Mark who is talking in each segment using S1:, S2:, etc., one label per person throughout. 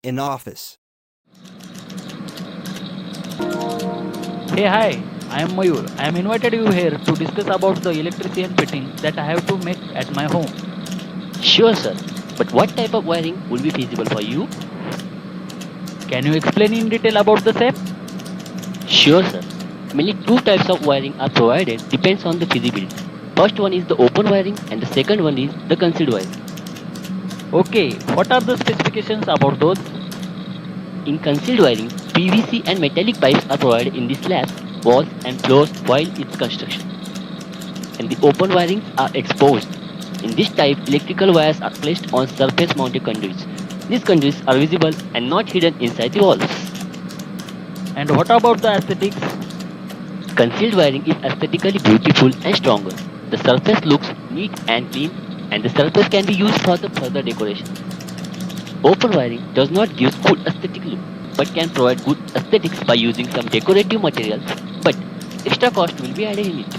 S1: In office.
S2: Hey, hi, I am Mayur. I am invited you here to discuss about the electrician fitting that I have to make at my home.
S3: Sure, sir. But what type of wiring will be feasible for you?
S2: Can you explain in detail about the same?
S3: Sure, sir. Mainly two types of wiring are provided depends on the feasibility. First one is the open wiring and the second one is the concealed wiring.
S2: Okay, what are the specifications about those?
S3: In concealed wiring, PVC and metallic pipes are provided in the slabs, walls and floors while its construction. And the open wirings are exposed. In this type, electrical wires are placed on surface mounted conduits. These conduits are visible and not hidden inside the walls.
S2: And what about the aesthetics?
S3: Concealed wiring is aesthetically beautiful and stronger. The surface looks neat and clean, and the surface can be used for the further decoration. Open wiring does not give good aesthetic look, but can provide good aesthetics by using some decorative materials, but extra cost will be added in it.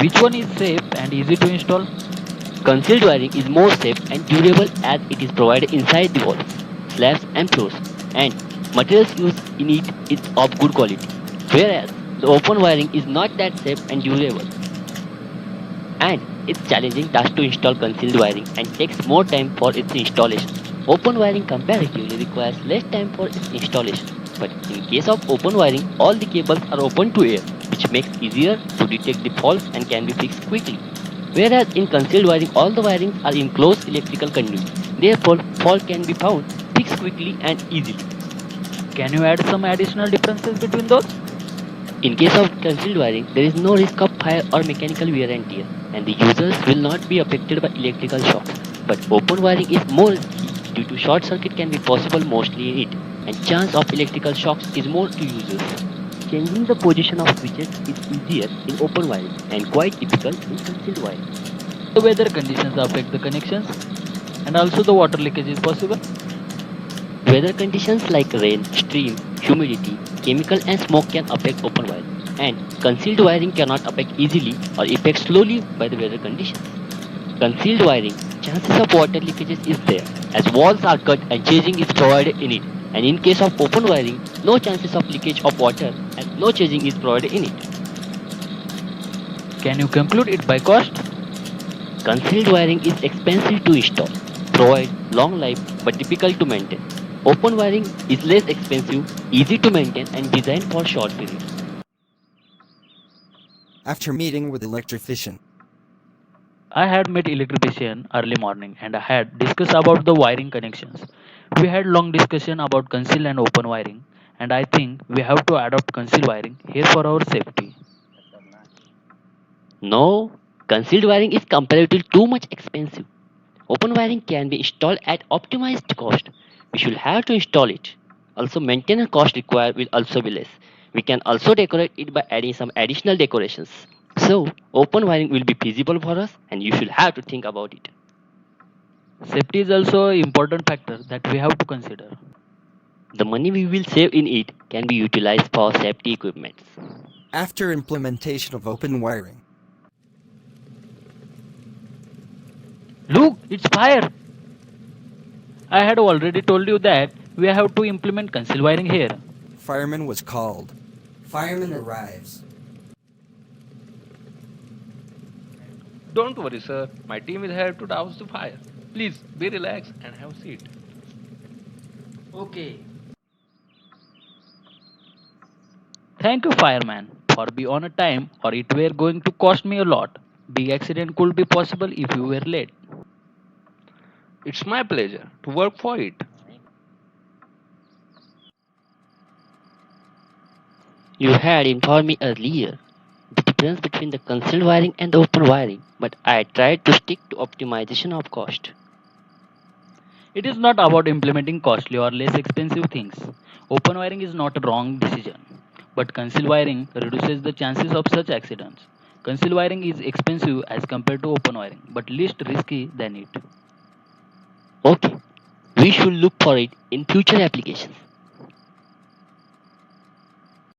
S2: Which one is safe and easy to install?
S3: Concealed wiring is more safe and durable as it is provided inside the walls, slabs and floors, and materials used in it is of good quality, whereas the open wiring is not that safe and durable. And it's challenging task to install concealed wiring and takes more time for its installation. Open wiring comparatively requires less time for its installation. But in case of open wiring, all the cables are open to air, which makes easier to detect the faults and can be fixed quickly. Whereas in concealed wiring, all the wirings are in closed electrical conduit. Therefore, fault can be found, fixed quickly and easily.
S2: Can you add some additional differences between those?
S3: In case of concealed wiring, there is no risk of fire or mechanical wear and tear, and the users will not be affected by electrical shocks. But open wiring is more risky due to short circuit can be possible mostly in it, and chance of electrical shocks is more to users. Changing the position of switches is easier in open wiring and quite difficult in concealed wiring.
S2: The weather conditions affect the connections, and also the water leakage is possible.
S3: Weather conditions like rain, stream, humidity, chemical and smoke can affect open wiring, and concealed wiring cannot affect easily or affect slowly by the weather conditions. Concealed wiring, chances of water leakages is there, as walls are cut and changing is provided in it. And in case of open wiring, no chances of leakage of water and no changing is provided in it.
S2: Can you conclude it by cost?
S3: Concealed wiring is expensive to install, provide long life but difficult to maintain. Open wiring is less expensive, easy to maintain and designed for short periods.
S1: After meeting with electrician.
S2: I had met electrician early morning and I had discussed about the wiring connections. We had long discussion about concealed and open wiring, and I think we have to adopt concealed wiring here for our safety.
S3: No, concealed wiring is comparatively too much expensive. Open wiring can be installed at optimized cost. We should have to install it. Also, maintenance cost required will also be less. We can also decorate it by adding some additional decorations. So, open wiring will be feasible for us and you should have to think about it.
S2: Safety is also an important factor that we have to consider.
S3: The money we will save in it can be utilized for safety equipments.
S1: After implementation of open wiring.
S2: Look, it's fire! I had already told you that we have to implement concealed wiring here.
S1: Fireman was called. Fireman arrives.
S4: Don't worry, sir. My team is here to douse the fire. Please be relaxed and have a seat.
S2: Okay. Thank you, fireman, for be on a time or it were going to cost me a lot. Big accident could be possible if you were late.
S4: It's my pleasure to work for it.
S3: You had informed me earlier the difference between the concealed wiring and the open wiring, but I tried to stick to optimization of cost.
S2: It is not about implementing costly or less expensive things. Open wiring is not a wrong decision, but concealed wiring reduces the chances of such accidents. Concealed wiring is expensive as compared to open wiring, but least risky than it.
S3: Okay, we should look for it in future applications.